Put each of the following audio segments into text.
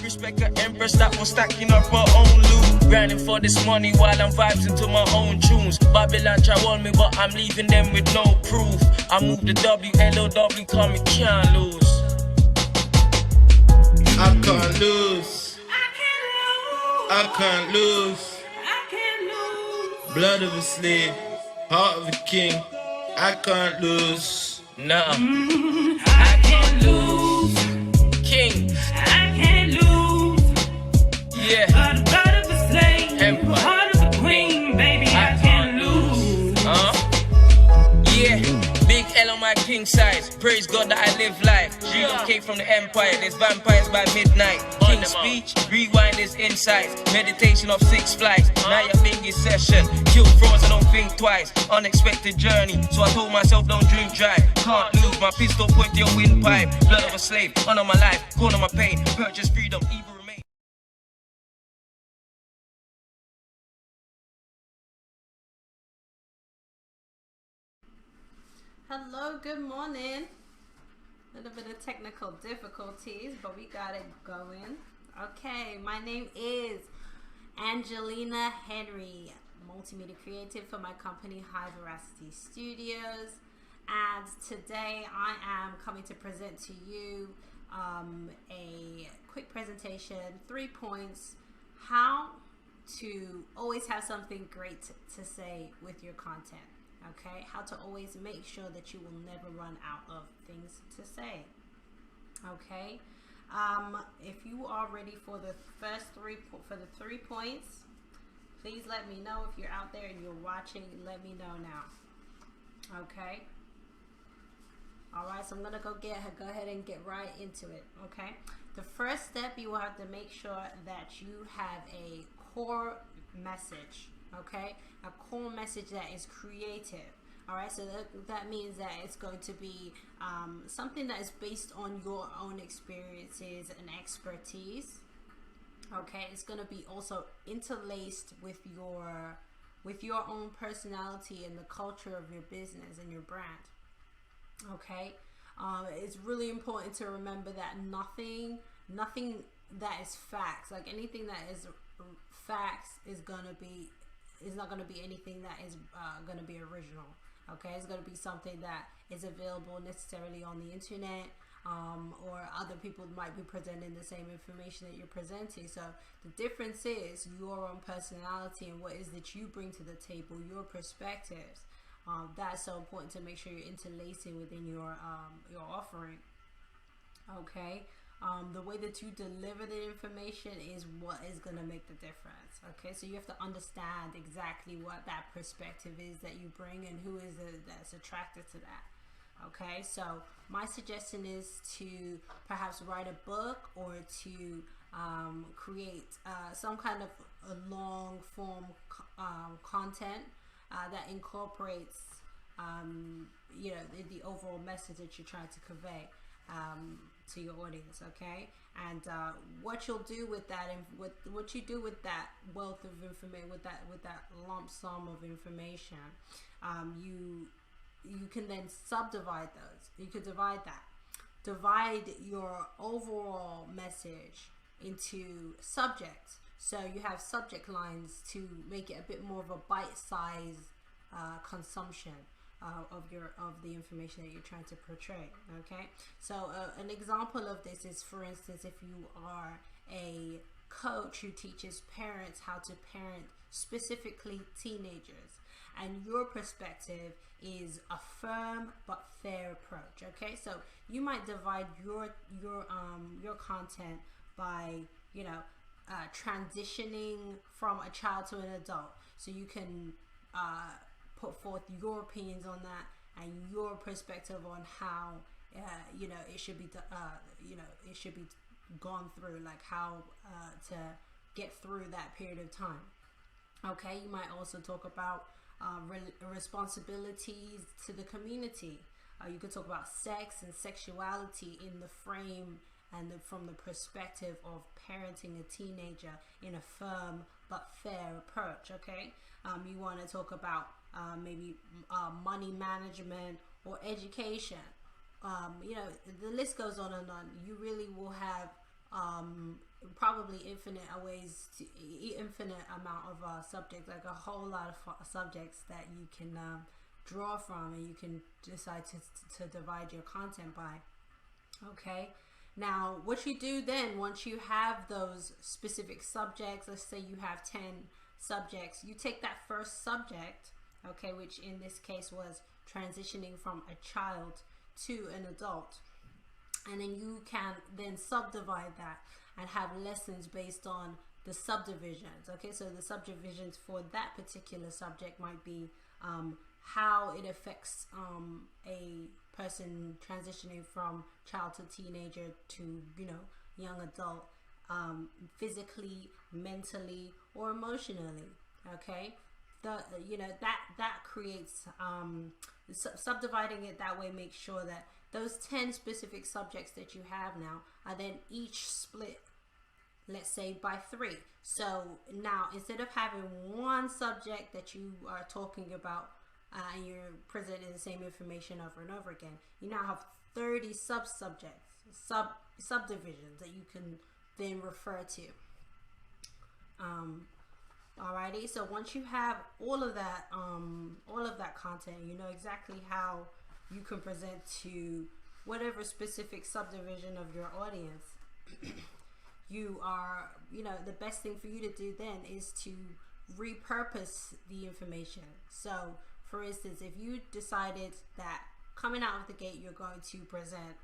Respect the empress that was stacking up her own loot. Grinding for this money while I'm vibes into my own tunes. Babylon try on me, but I'm leaving them with no proof. I move the W-L-O-W, call me can't lose. I can't lose. I can't lose. Blood of a slave, heart of a king. I can't lose. Nah. I can't lose. King. I can't lose. Yeah. By the blood of a slave, Empire. heart of a queen, baby, I can't lose. Yeah. Big L on my king size. Praise God that I live life. Freedom came from the empire. There's vampires by midnight. King speech, rewind his insights. Meditation of 6 flights. Now your bingy session. Kill frauds and don't think twice. Unexpected journey. So I told myself don't drink dry. Can't lose my pistol, point to your windpipe. Blood of a slave, honor my life, corner my pain. Purchase freedom, evil remain. Hello, good morning. A little bit of technical difficulties, but we got it going. Okay, my name is Angelina Henry, multimedia creative for my company High Veracity Studios. And today I am coming to present to you a quick presentation, 3 points, how to always have something great to say with your content. Okay, how to always make sure that you will never run out of things to say. Okay, if you are ready for the first 3 points, please let me know. If you're out there and you're watching, let me know now. Okay. All right, so I'm gonna go ahead and get right into it. Okay, the first step, you will have to make sure that you have a core message. Okay, a core message that is creative. All right, so that means that it's going to be something that is based on your own experiences and expertise. Okay, it's going to be also interlaced with your own personality and the culture of your business and your brand. Okay, it's really important to remember that nothing that is facts, like anything that is facts, is not going to be anything that is going to be original. Okay, it's going to be something that is available necessarily on the internet, or other people might be presenting the same information that you're presenting. So the difference is your own personality and what is that you bring to the table, your perspectives. That's so important to make sure you're interlacing within your offering. Okay. The way that you deliver the information is what is going to make the difference. Okay, so you have to understand exactly what that perspective is that you bring and who is it that's attracted to that. Okay, so my suggestion is to perhaps write a book or to create some kind of a long form content that incorporates the overall message that you're trying to convey to your audience. Okay, and what you'll do with that, and what you do with that wealth of information, with that lump sum of information, you can then subdivide those. You could divide your overall message into subjects. So you have subject lines to make it a bit more of a bite-sized consumption of the information that you're trying to portray. Okay, so an example of this is, for instance, if you are a coach who teaches parents how to parent specifically teenagers, and your perspective is a firm but fair approach. Okay, so you might divide your content by transitioning from a child to an adult, so you can put forth your opinions on that and your perspective on how it should be it should be gone through, like how to get through that period of time. Okay, you might also talk about responsibilities to the community. You could talk about sex and sexuality in the frame and from the perspective of parenting a teenager in a firm but fair approach. Okay, you want to talk about maybe money management or education. The list goes on and on. You really will have probably infinite amount of subjects, like a whole lot of subjects that you can draw from, and you can decide to divide your content by. Okay, now what you do then, once you have those specific subjects, let's say you have 10 subjects, you take that first subject, okay, which in this case was transitioning from a child to an adult, and then you can then subdivide that and have lessons based on the subdivisions. Okay, so the subdivisions for that particular subject might be how it affects a person transitioning from child to teenager to, you know, young adult, physically, mentally, or emotionally. Okay, that creates subdividing it that way makes sure that those 10 specific subjects that you have now are then each split, let's say, by 3. So now, instead of having one subject that you are talking about and you're presenting the same information over and over again, you now have 30 subdivisions that you can then refer to. Alrighty, so once you have all of that content, you know exactly how you can present to whatever specific subdivision of your audience. The best thing for you to do then is to repurpose the information. So, for instance, if you decided that coming out of the gate you're going to present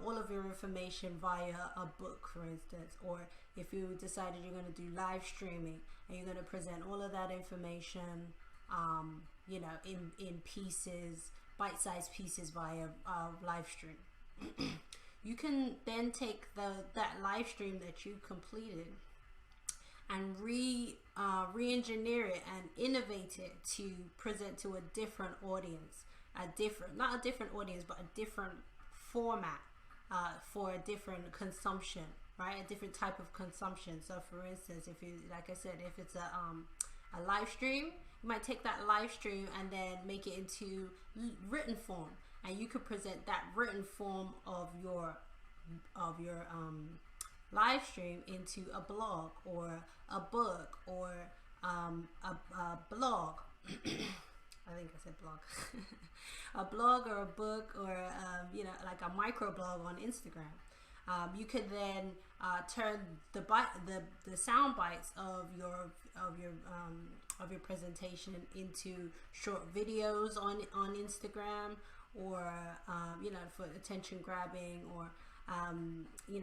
all of your information via a book, for instance, or if you decided you're going to do live streaming and you're going to present all of that information, in pieces, bite-sized pieces via live stream. You can then take that live stream that you completed and re-engineer it and innovate it to present to a different audience, not a different audience, but a different format for a different consumption, right? A different type of consumption. So, for instance, if you, like I said, if it's a live stream, you might take that live stream and then make it into written form, and you could present that written form of your live stream into a blog or a book or a blog. I think I said blog. A blog or a book or like a microblog on Instagram. You could then turn the sound bites of your presentation into short videos on Instagram, or for attention grabbing, or you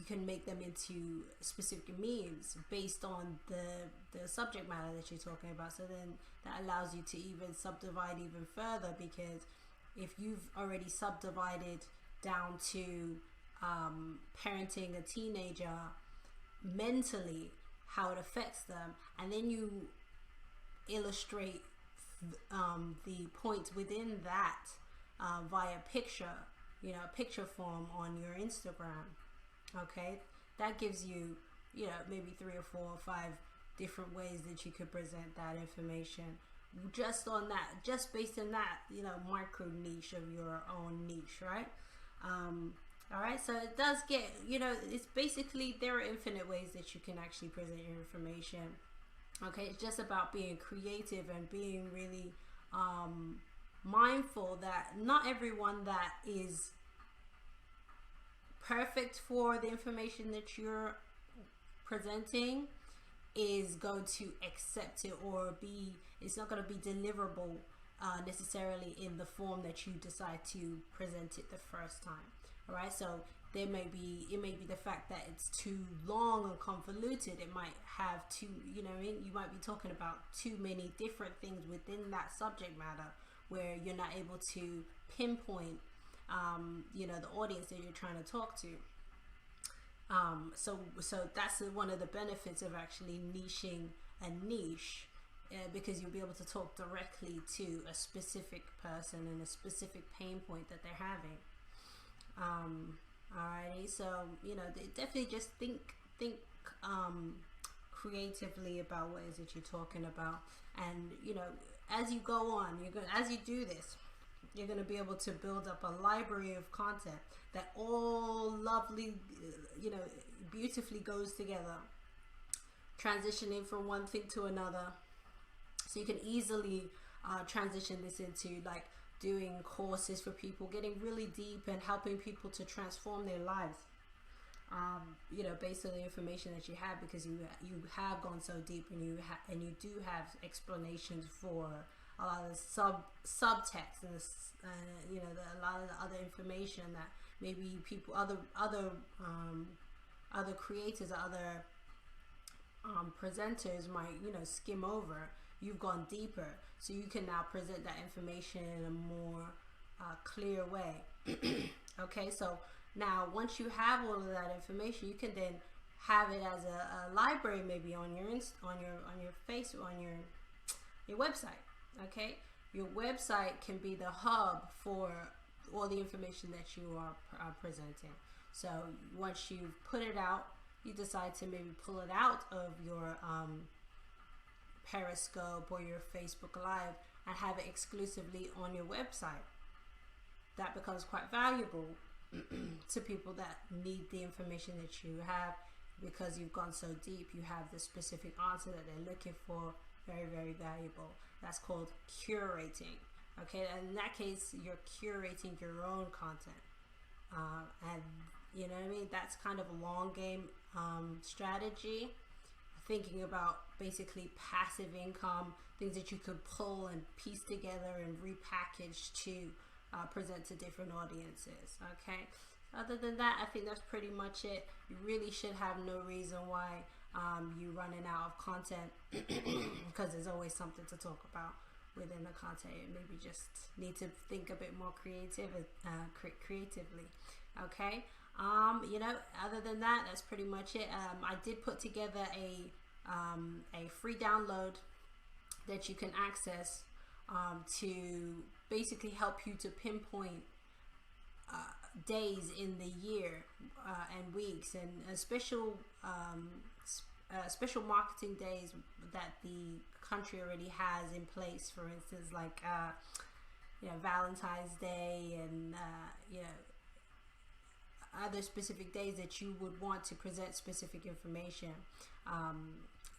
can make them into specific memes based on the subject matter that you're talking about. So then that allows you to even subdivide even further, because if you've already subdivided down to parenting a teenager mentally, how it affects them, and then you illustrate the points within that via picture form on your Instagram. Okay, that gives you maybe 3 or 4 or 5 different ways that you could present that information, just based on that micro niche of your own niche, right? All right, so it does get, it's basically, there are infinite ways that you can actually present your information. Okay, it's just about being creative and being really mindful that not everyone that is perfect for the information that you're presenting is going to accept it, or it's not going to be deliverable necessarily in the form that you decide to present it the first time. All right, so it may be the fact that it's too long and convoluted. It might have too, you might be talking about too many different things within that subject matter, where you're not able to pinpoint, the audience that you're trying to talk to. So that's one of the benefits of actually niching a niche, because you'll be able to talk directly to a specific person and a specific pain point that they're having. Alrighty, so definitely just think creatively about what it is that you're talking about, and as you go on, as you do this, you're going to be able to build up a library of content that all lovely beautifully goes together, transitioning from one thing to another. So you can easily transition this into like doing courses for people, getting really deep and helping people to transform their lives. You know, based on the information that you have, because you have gone so deep, and you do have explanations for a lot of the subtext and you know, a lot of the other information that maybe people, other creators, other presenters might, you know, skim over. You've gone deeper, so you can now present that information in a more clear way. Okay, so now once you have all of that information, you can then have it as a library, maybe on your face, on your website. Okay, your website can be the hub for all the information that you are presenting. So once you've put it out, you decide to maybe pull it out of your Periscope or your Facebook Live and have it exclusively on your website. That becomes quite valuable to people that need the information that you have, because you've gone so deep. You have the specific answer that they're looking for. Very, very valuable. That's called curating. Okay, and in that case, you're curating your own content, and you know what I mean. That's kind of a long game strategy. Thinking about basically passive income, things that you could pull and piece together and repackage to present to different audiences. Okay, other than that, I think that's pretty much it. You really should have no reason why you're running out of content, because there's always something to talk about within the content. Maybe just need to think a bit more creatively. Okay, you know, other than that, that's pretty much it. I did put together a free download that you can access to basically help you to pinpoint days in the year and weeks, and special marketing days that the country already has in place. For instance, like you know, Valentine's Day, and you know, other specific days that you would want to present specific information,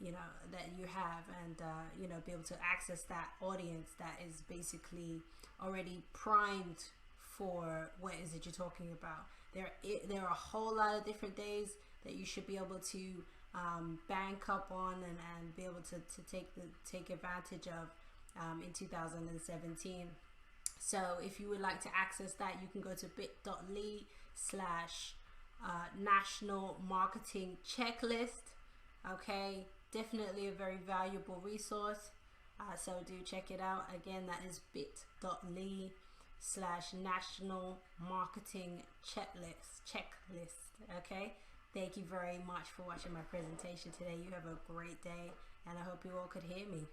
you know, that you have, and you know, be able to access that audience that is basically already primed for what is it you're talking about. There are a whole lot of different days that you should be able to bank up on and be able to take advantage of in 2017. So if you would like to access that, you can go to bit.ly/national marketing checklist. Okay, definitely a very valuable resource. So do check it out. Again, that is bit.ly/national marketing checklist. Okay, thank you very much for watching my presentation today. You have a great day, and I hope you all could hear me.